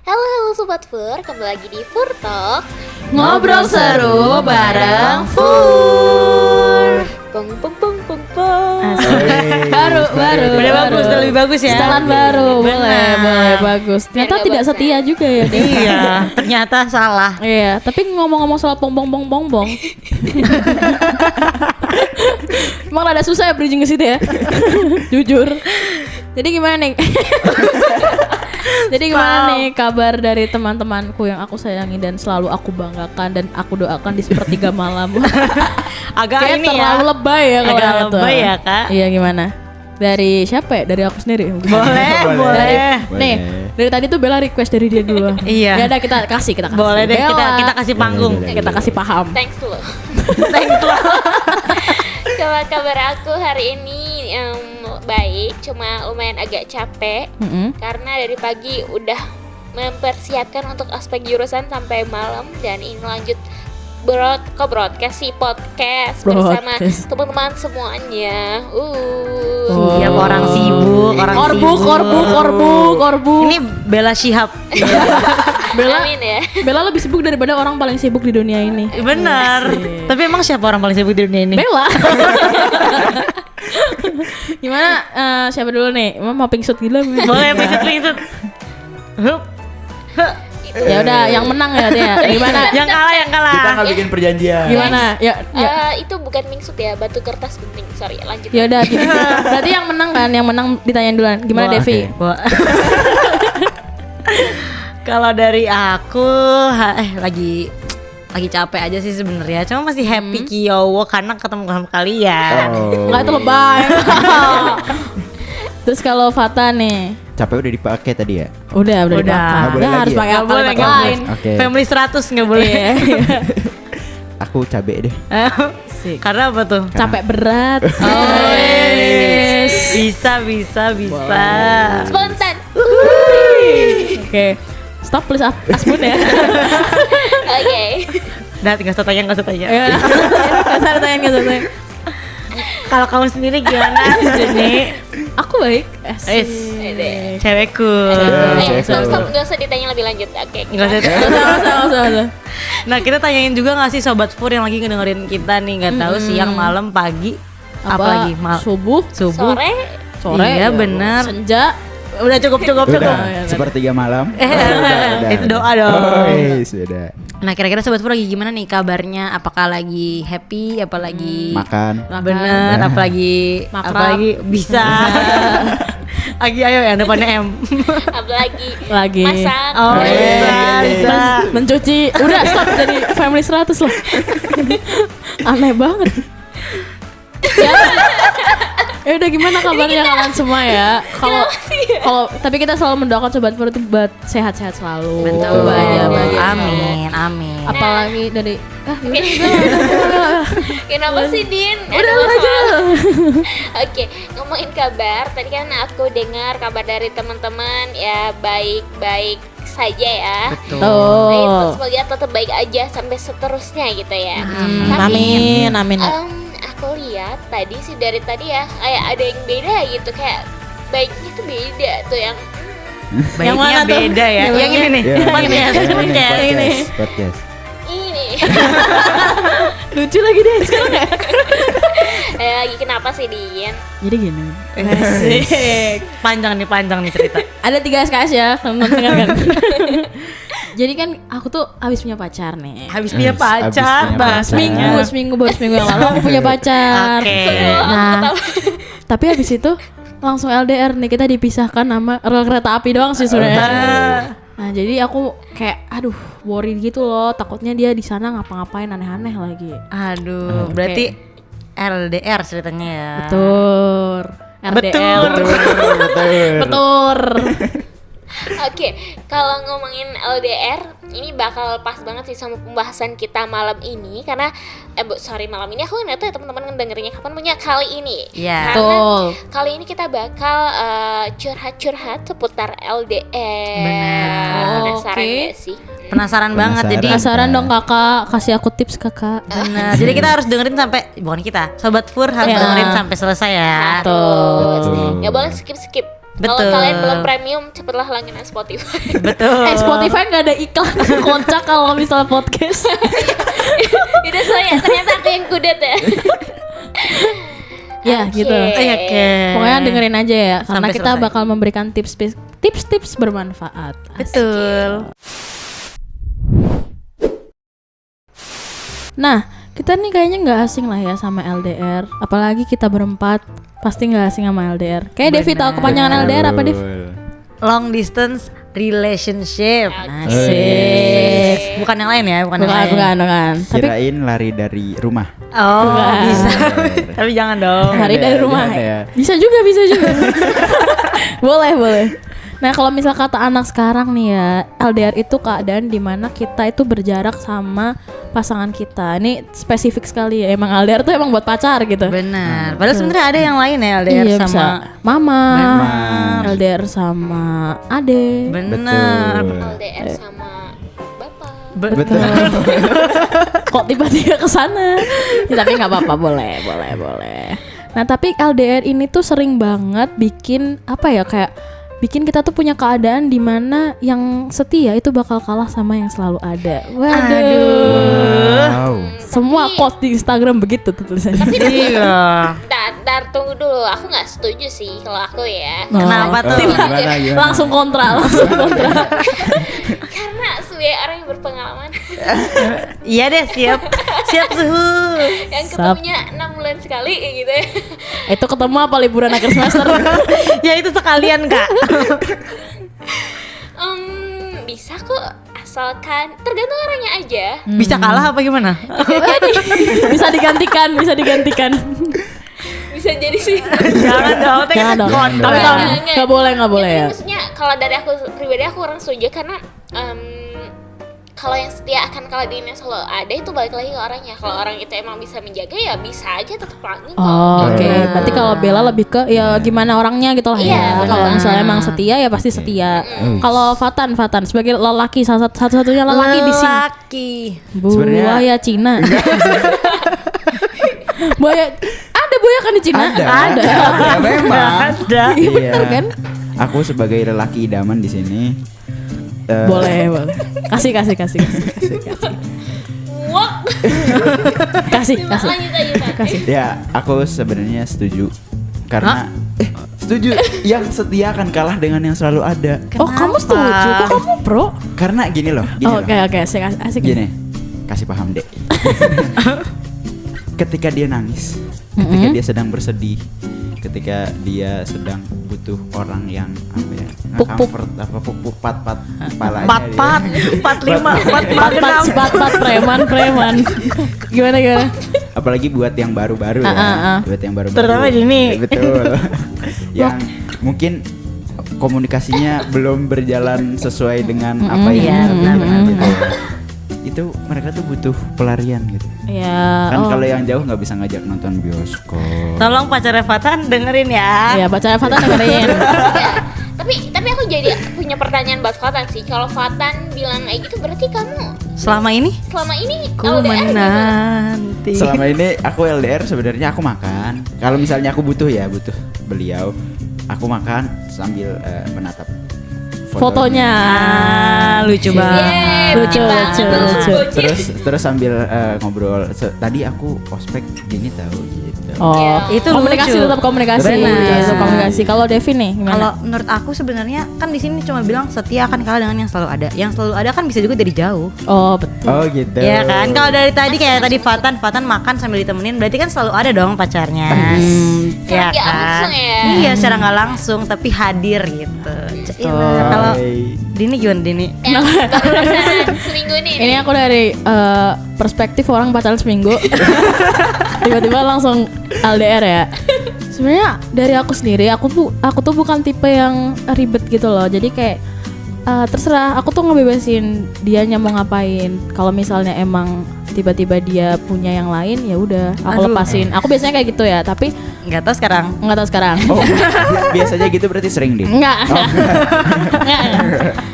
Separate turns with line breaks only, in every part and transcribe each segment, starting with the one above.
Halo Sobat Fur, kembali lagi di Fur Talk.
Ngobrol seru bareng Fur.
Pung pung pung pung pung.
Baru.
Udah bagus, udah lebih bagus ya.
Setelan baru,
Benar.
boleh bagus. Ternyata
Biar
tidak
gak
setia juga ya dia.
Iya, ternyata salah.
Iya, tapi ngomong-ngomong soal bong. Emang rada susah ya bridging ke situ ya. Jujur. Jadi gimana nih? Jadi gimana nih kabar dari teman-temanku yang aku sayangi dan selalu aku banggakan dan aku doakan di sepertiga malam.
Agak
Kayak
ini
terlalu
ya.
lebay ya kalau
Agak
yang itu.
lebay ya, Kak.
Iya gimana? Dari siapa ya? Dari aku sendiri.
Boleh.
Nih, dari tadi tuh Bella request dari dia dulu.
Iya.
Ya udah kita kasih.
Boleh deh,
Bella.
kita kasih panggung.
Boleh.
Kita kasih paham.
Thanks lo.
Thanks loh.
Kalau kabar aku hari ini baik, cuma lumayan agak capek karena dari pagi udah mempersiapkan untuk aspek jurusan sampai malam dan ini lanjut broadcast podcast bersama
Broadcast.
teman-teman semuanya.
Siap orang sibuk,
Korbuk.
Ini Bella Shihab.
Bella,
Amin ya.
Bella lebih sibuk daripada orang paling sibuk di dunia ini.
Benar. Tapi emang siapa orang paling sibuk di dunia ini?
Bella. Gimana? Siapa dulu nih? Emang mau pingsut gila?
Boleh pisut. Hup.
Ya udah, yang menang ya dia. Gimana?
Yang kalah.
Kita nggak bikin perjanjian.
Gimana? Ya.
Itu bukan mingsut ya, batu kertas penting. Sorry, lanjut.
Ya udah. Berarti yang menang kan? Yang menang ditanyain duluan. Gimana
Wah,
Devi?
Wah. Kalau dari aku lagi capek aja sih sebenarnya. Cuma masih happy Kiyowo karena ketemu sama kalian.
Enggak itu lebay. Terus kalau Fata nih,
Capek udah dipakai tadi ya.
udah
Udah.
dipakai.
Nggak boleh
Nah, harus
lagi ya?
pakai
Nggak boleh,
kalimat
nggak
lain.
Oke.
Family 100 nggak boleh.
Iya.
Aku cabe deh.
Karena apa tuh?
Capek berat.
Oh,
Yes.
Bisa.
Spontan.
Oke. Stop please Asbun ya.
Oke.
Udah tinggal satu tanya.
Ya. Kasar tanya.
Kalau kamu sendiri gimana, Jenny?
Aku baik.
Cewekku.
Ayo,
cewek.
stop, nggak usah ditanya lebih lanjut. Oke.
Nggak usah.
Nggak usah.
Nah, kita tanyain juga nggak sih Sobat Fur yang lagi ngedengerin kita nih, nggak tahu siang, malam, pagi, apalagi
Subuh,
subuh.
Sore.
Iya, benar.
senja.
Udah cukup.
Udah, sepertiga malam. Udah.
Itu doa dong.
Sudah.
Nah, kira-kira Sobat Fur lagi gimana nih kabarnya? Apakah lagi happy? Apalagi
Makan.
bener? Apalagi bisa? Lagi ayo yang depannya M.
Apalagi
Lagi.
masak.
Oh, bisa.
Mencuci. Udah stop jadi family 100 loh. Aneh banget. Ya udah gimana kabarnya kalian semua ya? Kalau tapi kita selalu mendoakan Sobat Fur itu buat sehat-sehat selalu.
Betul.
Bahagia.
Amin.
Apalagi dari
Kenapa sih Din?
Udah
Ada
aja.
masalah? Oke, ngomongin kabar. Tadi kan aku dengar kabar dari teman-teman ya baik-baik saja ya.
Betul.
Nah, itu
Tuh.
semoga tetap baik aja sampai seterusnya gitu ya.
Amin.
Aku lihat tadi sih dari tadi ya kayak ada yang beda gitu, kayak baiknya tuh beda tuh yang
Baiknya
Yang mana tuh?
beda ya. Yang ini nih. Ini.
Podcast.
ini.
Lucu lagi deh sekarang ya.
Lagi kenapa sih Din?
Jadi gini.
Panjang nih cerita.
Ada 3 SKS ya, teman-teman dengarkan. Jadi kan aku tuh habis punya pacar nih.
Habis punya
Habis
pacar,
punya
bahas
pacar.
Seminggu yang lalu aku punya pacar.
Oke.
Nah, tapi habis itu langsung LDR nih, kita dipisahkan sama rel kereta api doang sih sebenarnya. Nah, jadi aku kayak aduh worried gitu loh, takutnya dia di sana ngapa-ngapain aneh-aneh lagi.
Aduh, berarti LDR ceritanya ya.
Betul. RDR. Betul.
Oke, kalau ngomongin LDR, ini bakal pas banget sih sama pembahasan kita malam ini karena malam ini aku nggak tahu ya teman-teman ngedengerinnya kapan, punya kali ini.
Iya.
Karena
Betul.
kali ini kita bakal curhat-curhat seputar LDR.
Benar.
Penasaran
Oke.
nggak sih?
Penasaran banget jadi.
Penasaran dong kakak, kasih aku tips kakak.
Benar. Jadi kita harus dengerin sampai, bukan kita, Sobat Fur harus
Iya.
dengerin sampai selesai ya.
Betul.
Nggak boleh skip-skip. Kalau
Betul.
kalian belum premium, cepatlah langganan Spotify.
Betul.
Spotify nggak ada iklan, kocak kalau misalnya podcast.
Udah saya ternyata aku yang kudet ya.
Ya
Oke.
gitu.
Oke.
Pokoknya dengerin aja ya, karena
Sampai
kita
selesai.
bakal memberikan tips-tips bermanfaat.
Betul.
Nah, kita nih kayaknya nggak asing lah ya sama LDR. Apalagi kita berempat pasti nggak asing sama LDR. Kayak Devi tahu kepanjangan LDR apa, Dev?
Long distance relationship.
Asik.
Bukan yang lain ya, bukan yang
Bukan,
lain.
bukan. Tapi
Kirain lari dari rumah.
Oh,
Bukan.
bisa. Tapi jangan dong.
hari dari rumah.
Gimana ya?
Bisa juga. boleh. Nah, kalau misal kata anak sekarang nih ya, LDR itu keadaan dimana kita itu berjarak sama pasangan kita. Ini spesifik sekali ya. Emang LDR tuh emang buat pacar gitu.
Benar. Padahal sebenarnya ada yang lain ya LDR
Iya,
sama
bisa. Mama,
Benar.
LDR sama ade.
Benar.
LDR sama bapak.
Betul.
Kok tiba-tiba ke sana? Ya, tapi nggak apa-apa, boleh. Nah, tapi LDR ini tuh sering banget bikin apa ya, kayak bikin kita tuh punya keadaan di mana yang setia itu bakal kalah sama yang selalu ada. Waduh.
Wow.
Semua quote di Instagram begitu tuh tulisannya.
Iya.
Dar, tunggu dulu. Aku nggak setuju sih kalau aku ya.
Kenapa tuh?
Gimana?
Langsung kontra.
Karena sebagai orang yang berpengalaman
Iya deh, siap suhu.
yang
Sap.
ketemunya 6 bulan sekali kayak gitu ya.
Itu ketemu apa liburan akhir semester?
Ya itu sekalian Kak.
Bisa kok, asalkan tergantung orangnya aja.
Bisa kalah apa gimana?
Bisa digantikan.
Bisa jadi sih.
Jangan dong,
Jangan dong.
kontra.
Tapi kalau nggak boleh
Tapi
ya.
maksudnya kalau dari aku pribadi aku kurang setuju karena kalau yang setia akan kalah dengan yang selalu ada itu balik lagi ke orangnya. Kalau orang itu emang bisa menjaga ya bisa aja tetap langgeng kok.
Oh, oke.
Iya.
Berarti kalau Bella lebih ke ya gimana orangnya gitu lah
Iya,
ya.
betul.
Kalau misalnya emang setia ya pasti setia. Kalau Fatan sebagai lelaki satu-satunya lelaki di sini.
Laki.
Sebenarnya-
Buaya Cina. Buaya ada buaya kan di Cina?
Ada. Ya, memang.
Ada.
Iya bener kan?
Aku sebagai lelaki idaman di sini.
Boleh. Kasih.
Wah,
Kasih.
lanjut aja Pak.
Ya, aku sebenarnya setuju karena setuju yang setia akan kalah dengan yang selalu ada.
Oh, kamu setuju? Kok kamu pro?
Karena gini loh, gini loh.
Oke, asik.
Gini, kasih paham dek. Ketika dia nangis, ketika dia sedang bersedih, ketika dia sedang butuh orang yang apa ya,
Puk-puk.
comfort apa puk pat kepalanya.
Pat, 45, 45
preman. Gimana?
Apalagi buat yang baru-baru ya. Buat yang baru-baru.
Terutama Dini.
Betul. Yang mungkin komunikasinya belum berjalan sesuai dengan apa yang
Iya, benar.
gitu. Itu mereka tuh butuh pelarian gitu.
Ya.
Kan kalau yang jauh nggak bisa ngajak nonton bioskop.
Tolong pacarnya Fatan dengerin ya.
Ya baca Fatan dengerin.
Tapi aku jadi punya pertanyaan buat Fatan sih. Kalau Fatan bilang kayak gitu berarti kamu
Selama ini
selama ini
ku
LDR gitu?
menanti.
Selama ini aku LDR sebenarnya aku makan. Kalau misalnya aku butuh beliau, aku makan sambil menatap
Fotonya.
Lucu banget.
Yeay,
Lucu.
Terus sambil ngobrol. Tadi aku ospek gini tahu gitu.
Oh,
Ya.
Itu
komunikasi
lucu.
tetap komunikasi.
Benar.
Tetap komunikasi. Kalau Devi nih gimana?
Kalau menurut aku sebenarnya kan di sini cuma bilang setia akan kalah dengan yang selalu ada. Yang selalu ada kan bisa juga dari jauh.
Oh, betul.
Oh gitu.
Ya kan? Kalau dari tadi kayak tadi Fatan makan sambil ditemenin, berarti kan selalu ada dong pacarnya.
Secara nggak langsung ya.
Iya, secara nggak langsung tapi hadir gitu. Iya, kalau Dini gimana Dini?
Yang barusan seminggu ini.
Ini aku dari perspektif orang pacaran seminggu. Tiba-tiba langsung LDR ya. Sebenarnya dari aku sendiri, aku tuh bukan tipe yang ribet gitu loh. Jadi kayak terserah, aku tuh ngebebasin dianya mau ngapain. Kalau misalnya emang tiba-tiba dia punya yang lain, ya udah aku lepasin. Aku biasanya kayak gitu ya, tapi
Nggak tahu sekarang.
nggak tahu sekarang.
Oh, biasanya gitu berarti sering deh.
Enggak. Enggak.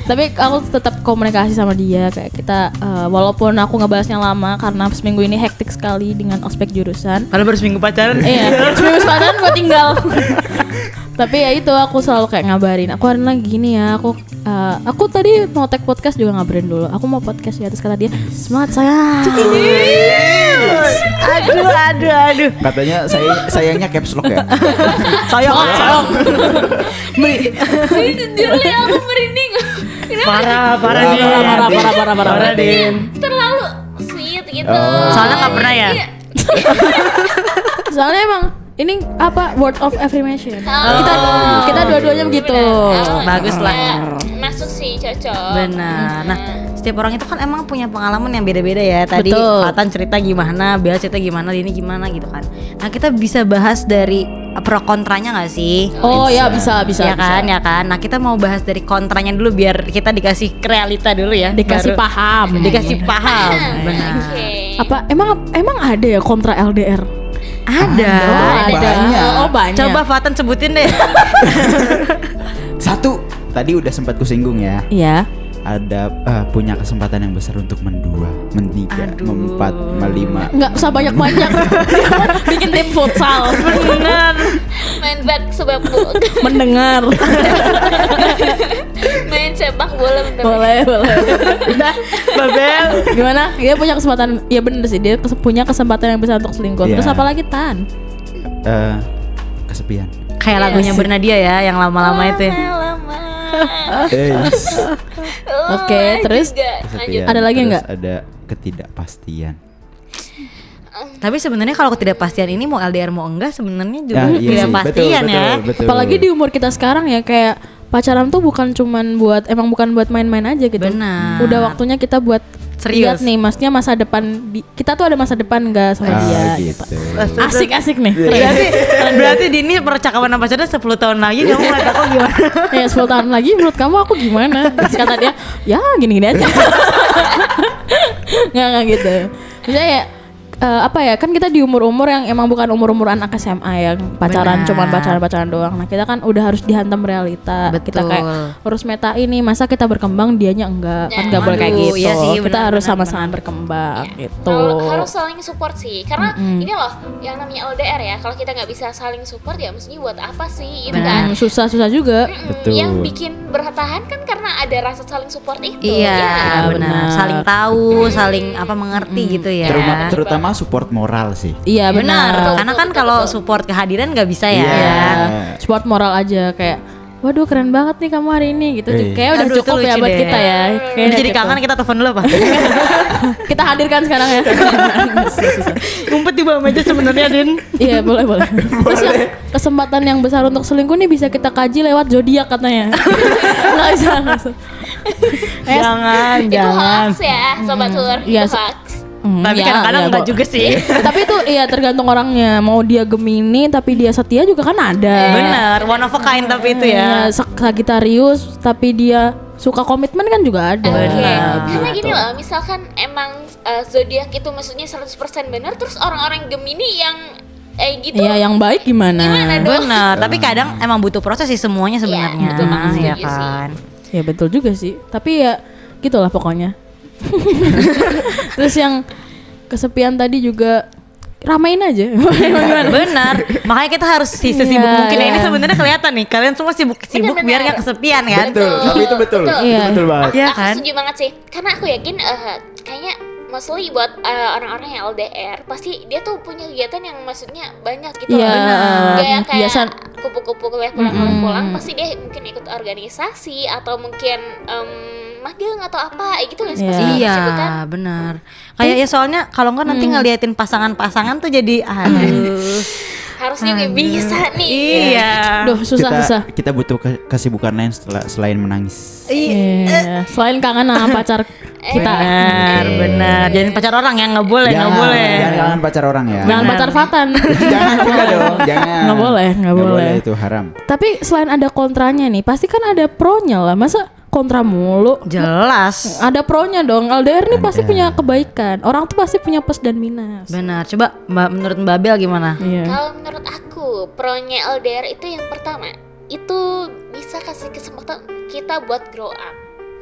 Tapi aku tetap komunikasi sama dia kayak kita walaupun aku ngebalasnya lama karena seminggu ini hektik sekali dengan ospek jurusan.
Kalau baru seminggu pacaran.
Iya, seminggu sekarang gue tinggal. Tapi ya itu aku selalu kayak ngabarin. Aku hari lagi gini ya. Aku tadi mau tag podcast juga ngabarin dulu. Aku mau podcast ya. Terus kata dia, semangat sayang.
Aduh.
Katanya sayangnya caps lock ya.
Sayang.
Ini jujurnya aku merinding. Kenapa?
Parah, Din.
Terlalu sweet gitu.
Soalnya nggak pernah ya.
Iya.
Soalnya emang ini apa word of affirmation. Kita dua-duanya begitu.
Bagus lah.
Ya, masuk sih, cocok.
Benar. Nah, setiap orang itu kan emang punya pengalaman yang beda-beda ya. Tadi
Betul.
Fatan cerita gimana, Bella cerita gimana, Dini gimana gitu kan. Nah, kita bisa bahas dari pro kontranya nggak sih?
Oh ya bisa.
Ya kan. Nah, kita mau bahas dari kontranya dulu biar kita dikasih realita dulu ya.
Dikasih
Baru-
paham.
Dikasih paham. Benar.
Oke.
Apa emang ada ya kontra LDR?
Ada.
Banyak.
Oh banyak.
Coba Fatan sebutin deh.
Satu, tadi udah sempat kusinggung ya.
Iya.
Ada punya kesempatan yang besar untuk mendua, mentiga,
Aduh.
memempat, melima.
Nggak usah banyak-banyak. Bikin tim futsal.
Benar.
Main bad sebab bu.
Mendengar.
Main sepak bola bentar.
boleh.
Udah, Babel.
Gimana? Dia punya kesempatan. Ya bener sih. Dia punya kesempatan yang besar untuk selingkuh.
Iya.
Terus apa lagi Tan?
Kesepian.
Kayak lagunya Bernadia ya, yang lama-lama itu ya.
Lama-lama.
Oke, terus?
Lanjut.
Ada lagi
Terus
nggak?
Ada ketidakpastian.
Tapi sebenarnya kalau ketidakpastian ini mau LDR mau enggak sebenarnya juga
Iya sih,
ketidakpastian ya.
betul.
Apalagi di umur kita sekarang ya kayak pacaran tuh bukan buat main-main aja gitu.
Benar.
Udah waktunya kita buat
Serius.
lihat nih, maksudnya masa depan kita tuh ada masa depan nggak sama dia.
Gitu.
Asik nih.
Berarti Dini percakapan sama pacarnya 10 tahun lagi kamu ngeliat aku gimana?
Ya 10 tahun lagi menurut kamu aku gimana? Terus kata dia, ya gini-gini aja. Nggak gitu. Misalnya ya apa ya, kan kita di umur-umur yang emang bukan umur-umur anak SMA yang pacaran
Benar.
cuman pacaran doang. Nah kita kan udah harus dihantam realita. Kita
Betul.
kayak harus meta ini, masa kita berkembang dianya enggak, kan nggak boleh kayak
Aduh,
gitu.
iya sih,
Kita
benar,
harus
benar,
sama-sama berkembang gitu.
Harus saling support sih, karena ini loh yang namanya LDR ya. Kalau kita nggak bisa saling support ya mestinya buat apa sih, gitu kan?
Susah juga.
Betul.
Yang bikin bertahan kan karena ada rasa saling support itu.
Iya,
Ya.
benar.
benar.
Saling tahu, saling mengerti gitu ya.
Terutama support moral sih.
Iya benar.
Karena kan kalau support kehadiran nggak bisa ya.
Iya.
Support moral aja kayak, waduh keren banget nih kamu hari ini gitu. Kayak udah
Aduh, itu
cukup ya
lucu
buat
deh.
kita ya.
Udah
Kayaknya
jadi
gitu.
kangen, kita telepon dulu apa?
Kita hadirkan sekarang ya.
Ngumpet di bawah meja sebenarnya Din.
Iya boleh. Terus yang kesempatan yang besar untuk selingkuh nih bisa kita kaji lewat zodiak katanya. Nggak bisa.
Jangan,
Itu hoax ya, sobat Sur.
Iya,
Itu hoax.
Tapi kadang-kadang enggak juga sih.
Tapi itu iya tergantung orangnya. Mau dia Gemini tapi dia setia juga kan ada.
Bener, one of a kind tapi itu ya.
Sagittarius tapi dia suka komitmen kan juga ada.
Oke,
Benar.
karena gini loh, misalkan emang zodiak itu maksudnya 100% benar, terus orang-orang Gemini yang gitu.
Iya, yang baik gimana?
Gimana dong?
Bener, tapi kadang emang butuh proses sih semuanya sebenarnya.
betul banget,
ya
setuju sih.
kan.
Ya betul juga sih. Tapi ya gitulah pokoknya. Terus yang kesepian tadi juga ramein aja.
Benar, makanya kita harus sesibuk
Iya,
mungkin. Nah, ini
iya.
sebenarnya kelihatan nih, kalian semua sibuk-sibuk
Bener-bener.
biar gak kesepian kan.
Betul, tapi itu betul.
Iya.
Itu betul banget.
Iya
Aku
kan?
setuju banget sih, karena aku yakin kayaknya mostly buat orang-orang yang LDR pasti dia tuh punya kegiatan yang maksudnya banyak gitu
Iya,
loh. Nggak yang kayak
biasa.
kupu-kupu kuliah pulang pasti dia mungkin ikut organisasi atau mungkin magang atau apa gitu nggak sih?
Iya.
Pasti
Iya,
kesibukan.
benar. Kayak ya soalnya kalau enggak nanti ngeliatin pasangan-pasangan tuh jadi aduh.
Harusnya gue bisa nih.
Iya.
Duh, susah.
Kita butuh kesibukan lain selain menangis.
Iya. Selain kangen sama pacar kita.
Benar. Jangan pacar orang yang nggak boleh, nggak boleh.
Jangan pacar orang ya.
Jangan pacar Fatan.
Jangan juga dong, jangan.
Nggak boleh, nggak boleh.
Itu haram.
Tapi selain ada kontranya nih, pasti kan ada pronya lah. Masa kontra mulu?
Jelas.
Ada pronya dong. LDR nih pasti punya kebaikan. Orang tuh pasti punya plus dan minus.
Benar. Coba menurut Mbak Bel gimana?
Iya.
Kalau menurut aku, pronya LDR itu yang pertama, itu bisa kasih kesempatan kita buat grow up.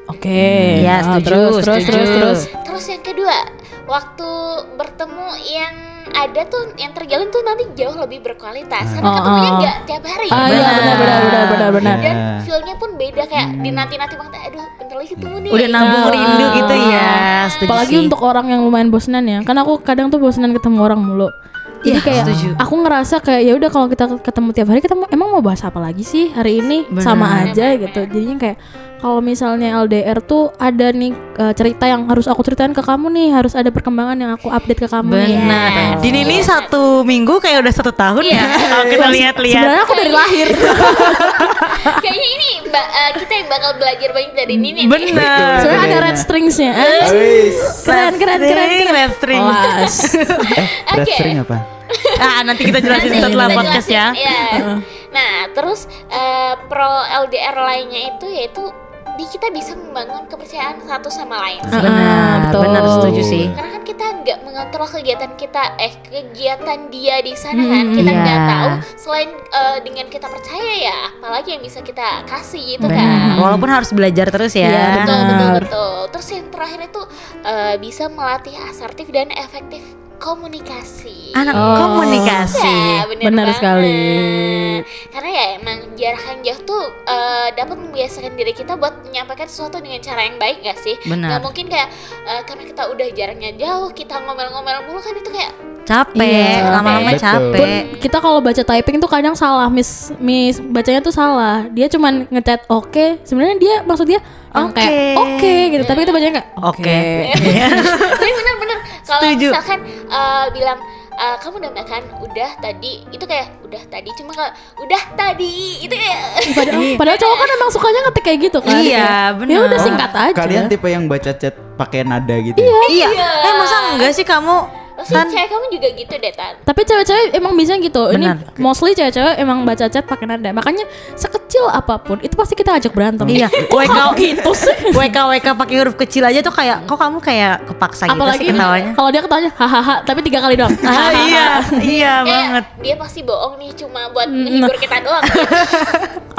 Oke.
Ya,
Ah,
setuju, setuju.
terus.
Terus yang kedua, waktu bertemu yang ada tuh yang terjalin tuh nanti jauh lebih berkualitas karena ketemunya nggak tiap hari.
Iya benar.
Dan feel-nya pun beda kayak dinanti-nanti banget. Aduh, bentar lagi ketemu nih.
Udah nabung rindu gitu ya. Setuju
Apalagi
sih.
untuk orang yang lumayan bosenan ya. Kan aku kadang tuh bosenan ketemu orang mulu. Jadi
Iya,
kayak
setuju.
aku ngerasa kayak ya udah kalau kita ketemu tiap hari kita emang mau bahas apa lagi sih hari ini?
Bener.
Sama aja gitu. Jadinya kayak kalau misalnya LDR tuh ada nih cerita yang harus aku ceritain ke kamu nih, harus ada perkembangan yang aku update ke kamu nih.
Benar. Dini ini 1 minggu kayak udah 1 tahun ya. Kalau kita lihat-lihat.
Sebenarnya aku dari lahir.
Kayaknya ini kita yang bakal belajar banyak dari Nini.
Benar.
Sebenarnya ada red stringsnya. Keren.
Red string.
Awas.
Red
Oke.
string apa?
Nanti kita jelasin
Nanti
setelah
kita
podcast ya.
jelasin, iya. Nah, terus pro LDR lainnya itu yaitu kita bisa membangun kepercayaan satu sama lain.
Benar,
betul.
benar setuju sih.
Karena kan kita nggak mengontrol kegiatan dia di sana kan, kita
iya.
nggak tahu. Selain dengan kita percaya ya, apalagi yang bisa kita kasih gitu
Benar.
kan.
Walaupun harus belajar terus ya.
Iya,
Betul. Terus yang terakhir itu bisa melatih asertif dan efektif komunikasi.
Anak komunikasi.
Ya,
Benar
banget.
sekali.
Karena ya emang jarak yang jauh tuh dapat membiasakan diri kita buat menyampaikan sesuatu dengan cara yang baik gak sih?
Benar.
Gak mungkin kayak karena kita udah jaraknya jauh kita ngomel-ngomel mulu kan itu kayak
Capek,
Iya.
lama-lama
Betul.
capek.
Pun kita kalau baca typing tuh kadang salah, miss bacanya tuh salah. Dia cuman ngechat oke, sebenarnya dia maksud dia yang
Oke.
kayak oke gitu, tapi kita bacanya kayak
Oke.
tapi bener-bener kalau
Setuju.
misalkan bilang kamu udah makan? Udah tadi. Itu kayak udah tadi, cuma kalau udah tadi itu kayak
Padahal cowok kan emang sukanya ngetik kayak gitu kan.
Iya, bener.
Ya udah singkat aja.
Kalian tipe yang baca chat pakai nada gitu?
Iya. Masa enggak sih kamu?
pasti cewek kamu juga gitu deh Tan.
Tapi cewek-cewek emang bisa gitu.
Benar.
Ini mostly cewek-cewek emang baca chat pakai nada. Makanya sekecil apapun itu pasti kita ajak berantem.
Iya.
Kok kamu gitu sih?
WK pakai huruf kecil aja tuh kayak kok kamu kayak kepaksa gitu
Apalagi
sih ketawanya.
kalau dia ketawanya hahaha tapi 3 kali doang.
Iya banget.
Dia pasti bohong nih cuma buat menghibur kita doang.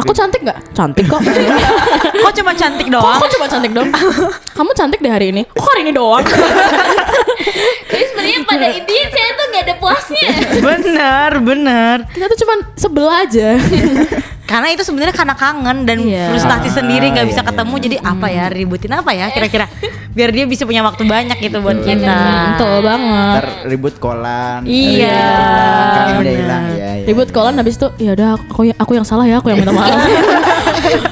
Aku cantik nggak? Cantik kok.
Kok cuma cantik doang?
Kok cuma cantik doang? Kamu cantik deh hari ini. Kok hari ini doang?
Jadi sebenarnya pada intinya cewek tuh nggak ada puasnya.
Bener.
Kita tuh cuma sebel aja.
Karena itu sebenarnya karena kangen dan
Iya.
frustasi sendiri nggak bisa
Iya,
ketemu. Jadi apa ya, ributin apa ya kira-kira biar dia bisa punya waktu banyak gitu buat kita.
Betul banget.
Ntar ribut kolan.
Iya.
Kangen udah
Bener.
hilang ya.
Ribut kolan habis itu ya udah aku yang salah ya, aku yang minta maaf.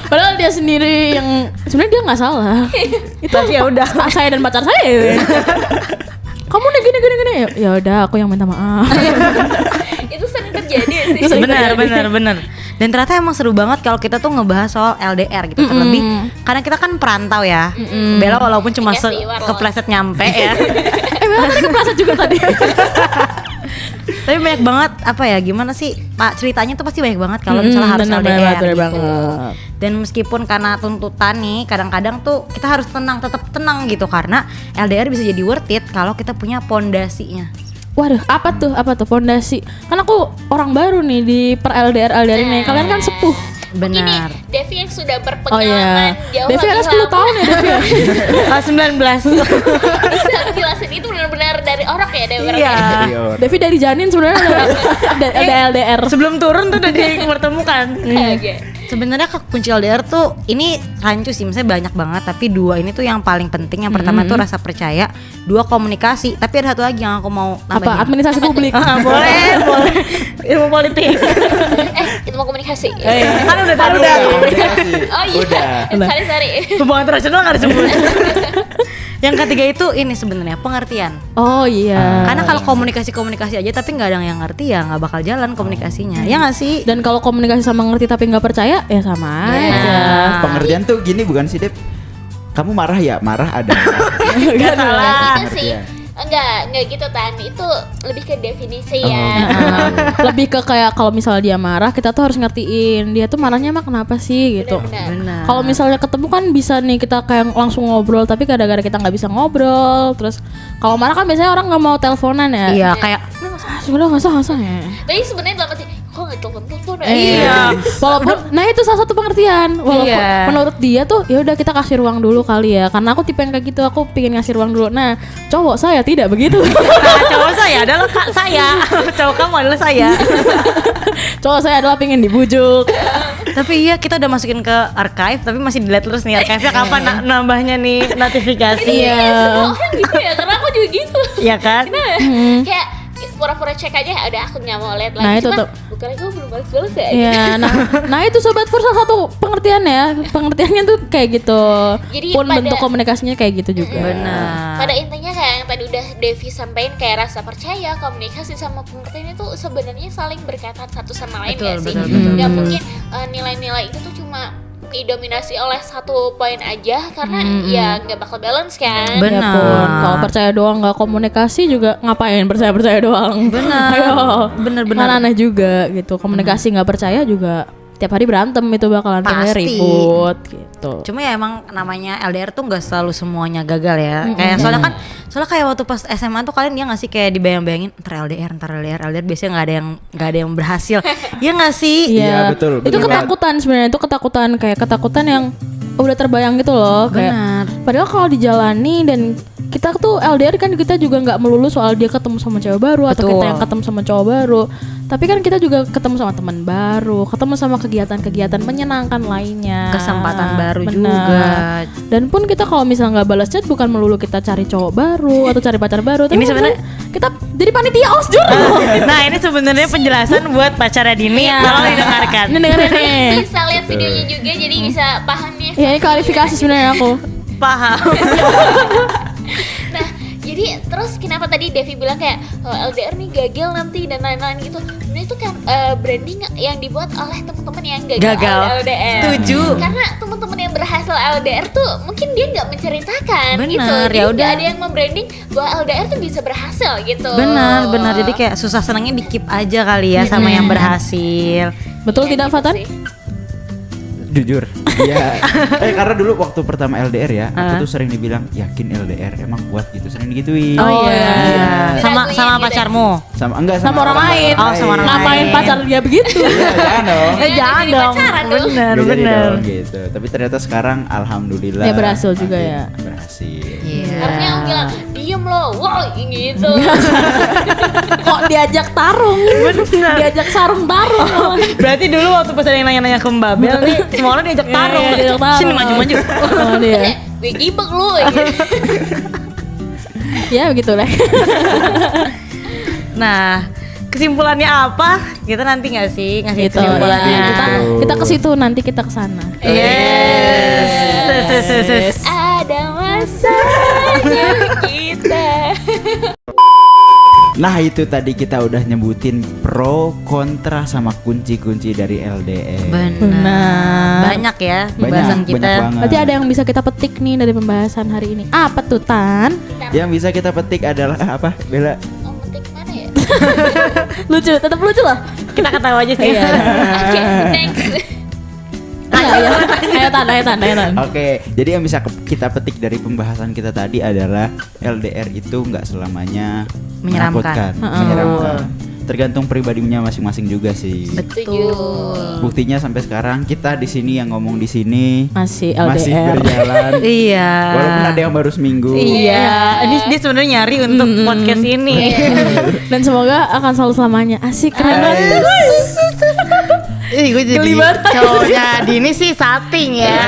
Padahal dia sendiri yang sebenarnya dia nggak salah. Itu
Tapi ya udah.
saya dan pacar saya. Ya. Kamu udah gini. Ya udah aku yang minta maaf.
Itu sering terjadi sih.
Bener. Dan ternyata emang seru banget kalau kita tuh ngebahas soal LDR gitu. Terlebih karena kita kan perantau ya. Bella walaupun cuma
Iya sih, Warlo.
kepleset nyampe ya.
Memang tadi kepleset juga tadi.
Tapi banyak banget apa ya, gimana sih Pak, ceritanya tuh pasti banyak banget kalau misalnya harus LDR
bener
gitu.
banget.
Dan meskipun karena tuntutan nih kadang-kadang tuh kita harus tetap tenang gitu, karena LDR bisa jadi worth it kalau kita punya pondasinya.
Waduh, apa tuh pondasi? Kan aku orang baru nih di per LDR ini. Kalian kan sepuh.
Ini
Benar.
Devi yang sudah
Oh
berpengalaman
iya.
jauh
Devi ada
lebih
10 tahun ya Devi.
19.
Bisa jelasin itu benar-benar dari orok ya Dewi.
Iya.
Devi dari janin sebenarnya ada LDR.
Sebelum turun tuh udah dipertemukan.
Oke.
Sebenarnya kunci LDR tuh ini rancu sih, misalnya banyak banget, tapi 2 ini tuh yang paling penting. Yang pertama tuh rasa percaya, 2 komunikasi. Tapi ada satu lagi yang aku mau
Apa
tambahin.
administrasi publik?
boleh. Ilmu politik.
Itu mau komunikasi.
Kan udah tadi.
Oh iya.
Udah.
Sorry.
Hubungan internasional nggak disebut. Yang ketiga itu ini sebenarnya pengertian.
Oh iya.
Karena kalau komunikasi aja tapi nggak ada yang ngerti ya nggak bakal jalan komunikasinya. Ya nggak sih?
Dan kalau komunikasi sama ngerti tapi nggak percaya ya sama
Iya.
aja.
Pengertian tuh gini bukan sih Dep? Kamu marah ya? Marah ada.
Nggak salah.
Itu sih. Enggak gitu Tan. Itu lebih ke definisi ya.
Lebih ke kayak kalau misalnya dia marah kita tuh harus ngertiin dia tuh marahnya mah kenapa sih gitu.
Benar.
Benar.
Kalau misalnya ketemu kan bisa nih kita kayak langsung ngobrol, tapi kadang-kadang kita nggak bisa ngobrol. Terus kalau marah kan biasanya orang nggak mau teleponan ya.
Iya kayak
Sebenarnya nggak usah ya.
Tapi sebenarnya dalam arti kok nggak nggak telepon.
Iya.
Walaupun, nah itu salah satu pengertian. Walaupun
Iya.
menurut dia tuh, ya udah kita kasih ruang dulu kali ya. Karena aku tipe yang kayak gitu, aku pingin ngasih ruang dulu. Nah, cowok saya tidak begitu.
Nah, cowok saya adalah kak saya. Cowok kamu adalah saya.
Cowok saya adalah pingin dibujuk.
Tapi iya kita udah masukin ke archive tapi masih dilihat terus nih archive-nya kapan nambahnya nih notifikasi.
Semua orang gitu ya, karena aku juga gitu.
Iya kan?
Kayak pura-pura cek aja, ada aku nggak mau lihat lagi.
Nah, itu
Cuma
tuh.
bukannya gue belum balas ya.
Iya, nah itu sobat Fur salah satu pengertiannya. Pengertiannya tuh kayak gitu.
Jadi
Pun
pada-
bentuk komunikasinya kayak gitu juga.
Benar.
Pada intinya kayak yang tadi udah Devi sampaikan, kayak rasa percaya, komunikasi sama pengertian itu sebenarnya saling berkaitan satu sama lain.
Betul,
ya sih.
betul.
Nggak mungkin nilai-nilai itu tuh cuma didominasi oleh satu poin aja, karena ya nggak bakal balance kan.
Benar.
Ya pun, kalau percaya doang nggak komunikasi juga ngapain percaya doang.
Benar.
Ayo.
Benar-benar.
Kan aneh juga gitu. Komunikasi nggak percaya juga tiap hari berantem itu bakalan pengen
Pasti.
ribut gitu.
Cuma ya emang namanya LDR tuh nggak selalu semuanya gagal ya. Kayak soalnya kayak waktu pas SMA tuh kalian dia nggak sih kayak dibayang-bayangin ntar LDR biasanya nggak ada yang berhasil. Ya nggak sih?
Iya, betul,
Itu
betul.
ketakutan sebenarnya, itu ketakutan yang udah terbayang gitu loh. Kayak,
Benar.
padahal kalau dijalani dan kita tuh LDR kan kita juga nggak melulu soal dia ketemu sama cewek baru atau
Betul.
kita yang ketemu sama cowok baru. Tapi kan kita juga ketemu sama teman baru, ketemu sama kegiatan-kegiatan menyenangkan lainnya.
Kesempatan baru
Benar.
juga.
Dan pun kita kalau misalnya nggak balas chat bukan melulu kita cari cowok baru atau cari pacar baru. Tapi
Ini sebenarnya-
kita jadi panitia osjur.
Nah ini sebenarnya penjelasan buat pacarnya Dini.
Iya.
Tolong didengarkan.
Ini dengerin nih.
Bisa lihat videonya juga, jadi bisa paham ya.
Ya ini klarifikasi sebenarnya aku.
Paham.
Nah, jadi terus kenapa tadi Devi bilang kayak LDR nih gagal nanti dan lain-lain gitu. Nah itu kan branding yang dibuat oleh teman-teman yang gagal, LDR.
Setuju.
Karena teman-teman yang berhasil LDR tuh mungkin dia nggak menceritakan
Benar,
gitu.
ya
Jadi
udah.
nggak ada yang membranding bahwa LDR tuh bisa berhasil gitu.
Benar. Jadi kayak susah senangnya di keep aja kali ya sama yang berhasil.
Betul
Ya,
tidak
gitu
Fatan?
sih.
Jujur, iya. Karena dulu waktu pertama LDR ya, aku tuh sering dibilang yakin LDR emang kuat gitu, sering digituin.
Oh, iya.
Sama
Diraguin
sama
gitu ya?
pacarmu.
Sama orang lain.
Oh, sama orang
Ngapain
lain.
pacar dia begitu?
Iya, jangan dong.
Jangan
jadi
dong.
pacaran dong.
Bener
Nggak jadi
bener.
dong, gitu. Tapi ternyata sekarang alhamdulillah.
Ya, berhasil juga
makin
ya.
Berhasil.
Iya.
Harusnya om bilang diem loh, wow gitu.
Kok diajak tarung? Diajak sarung tarung.
Berarti dulu waktu pas ada yang nanya-nanya ke Mbak Bel nih, semua orang diajak tarung.
Iya, diajak tarung.
Sini maju-maju.
Oh, dia.
Gue gibek lu gitu.
Ya begitu lah.
Nah, kesimpulannya apa? Kita nanti nggak sih ngasih
Gitu. Ya,
kesimpulannya?
kita ke situ nanti kita ke sana.
Yes. Yes.
Ada masanya kita.
Nah itu tadi kita udah nyebutin pro kontra sama kunci-kunci dari LDR.
Benar. Banyak ya pembahasan kita.
banyak banget.
Berarti ada yang bisa kita petik nih dari pembahasan hari ini. Apa tuh Tan?
Yang bisa kita petik adalah apa? Bella.
Oh, metik mana ya?
Lucu, tetap lucu loh.
Kita ketawa aja sih.
Iya.
Oke, next.
Ayo Tan.
Oke, jadi yang bisa kita petik dari pembahasan kita tadi adalah LDR itu nggak selamanya
Menyeramkan.
menyenangkan. Tergantung pribadinya masing-masing juga sih.
Setuju.
Buktinya sampai sekarang kita di sini yang ngomong di sini
Masih
masih
LDR.
berjalan.
Iya.
Walaupun ada yang baru seminggu.
Iya. Ini dia sebenarnya nyari untuk podcast ini.
Dan semoga akan selalu selamanya. Asik keren banget.
Gue jadi cowoknya Dini sih sating ya.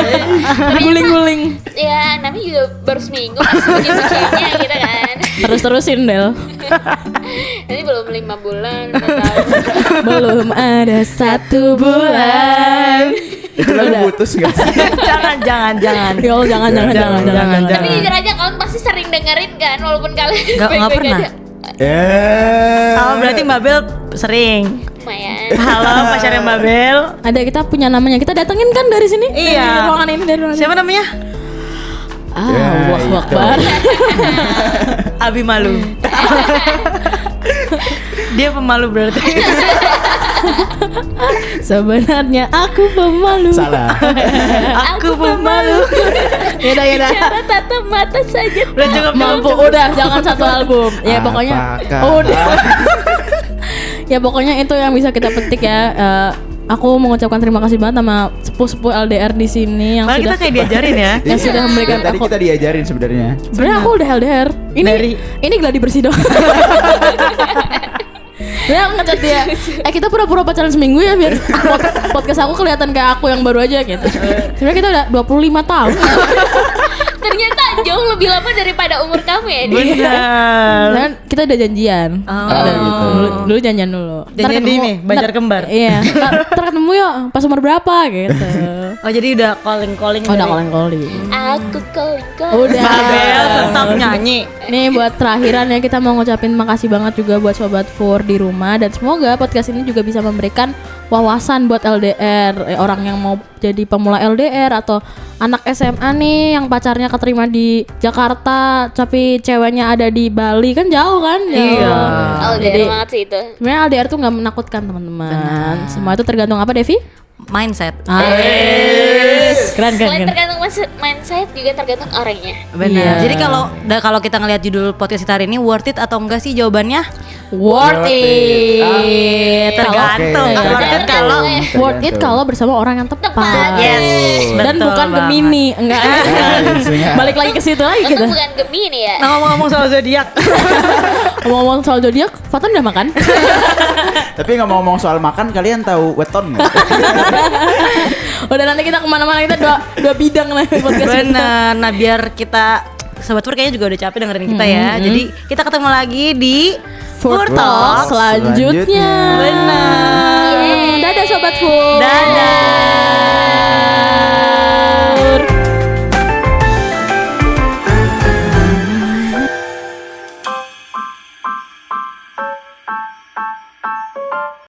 Guling-guling.
Ya, namanya juga baru seminggu masih bucin-bucinnya gitu kan.
Terus-terusin Del.
Nanti belum 5 bulan, 4 tahun.
Belum ada 1 bulan.
Itu lagu putus nggak sih?
jangan.
Ya Allah jangan.
Jangan.
Tapi jujur aja kalian pasti sering dengerin kan, walaupun kalian
Nggak
baik-baik
pernah.
aja.
Oh berarti Mbak Bel sering.
Lumayan.
Halo pacarnya Mbak Bel.
Ada kita punya namanya. Kita datengin kan dari sini?
Iya.
Dari ruangan ini dari ruangan.
Siapa namanya?
Ya,
Wah,
itu.
Akbar.
Abi Malu. Dia pemalu berarti.
Sebenarnya aku pemalu.
Salah.
Aku pemalu.
Yaudah.
Cara tatap mata saja.
Udah cukup.
Mampu udah jangan satu album. Ya pokoknya
Apakah
udah. Ya pokoknya itu yang bisa kita petik ya. Aku mengucapkan terima kasih banget sama sepuh-sepuh LDR di sini yang
Malah
sudah
kita kayak diajarin ya.
yang sudah memberikan
Tadi
aku.
kita diajarin sebenarnya.
Sebenarnya aku udah LDR. Ini gladi bersih doang. Sebenarnya aku ngechat dia. Kita pura-pura pacaran seminggu ya biar podcast aku kelihatan kayak aku yang baru aja gitu. Sebenarnya kita udah 25 tahun.
Ternyata jauh lebih lama daripada umur kamu ya, Di.
Benar.
Dan kita udah janjian.
Oh.
Dulu janjian dulu. Ntar
Janjian di
ketemu-
ini, Banjar
ntar-
Kembar.
Iya. Ntar ketemu yuk pas umur berapa gitu.
Oh jadi udah calling
Oh, udah calling.
Aku calling.
Udah.
Babel tetap nyanyi.
Nih buat terakhiran ya kita mau ngucapin makasih banget juga buat Sobat Fur di rumah. Dan semoga podcast ini juga bisa memberikan wawasan buat LDR, orang yang mau jadi pemula LDR atau anak SMA nih yang pacarnya keterima di Jakarta tapi ceweknya ada di Bali, kan jauh kan? Jauh.
Iya.
LDR banget sih itu.
Sebenarnya LDR tuh nggak menakutkan teman-teman. Semua itu tergantung apa, Devi?
Mindset.
Keren
Selain tergantung mindset juga tergantung orangnya.
Benar.
Iya.
Jadi kalau kita ngelihat judul podcast kita hari ini worth it atau enggak sih jawabannya?
Worth it.
Tergantung.
Oke,
Worth it kalau
Worth it kalau bersama orang yang tepat.
Yes.
Dan
betul
bukan
banget.
Gemini, enggak.
Enggak.
Balik lagi ke situ lagi
Untung
kita.
bukan Gemini ya.
Nah, ngomong-ngomong soal zodiak.
Ngomong-ngomong soal zodiak, Fatan udah makan?
Tapi ngomong-ngomong soal makan, kalian tahu weton nggak?
Udah nanti kita kemana-mana, kita dua bidang lah podcast kita.
Bener. Nah biar kita Sobat Fur kayaknya juga udah capek dengerin kita ya. Jadi kita ketemu lagi di
Fur Talk selanjutnya.
Benar.
Dadah Sobat Fur.
Dadah.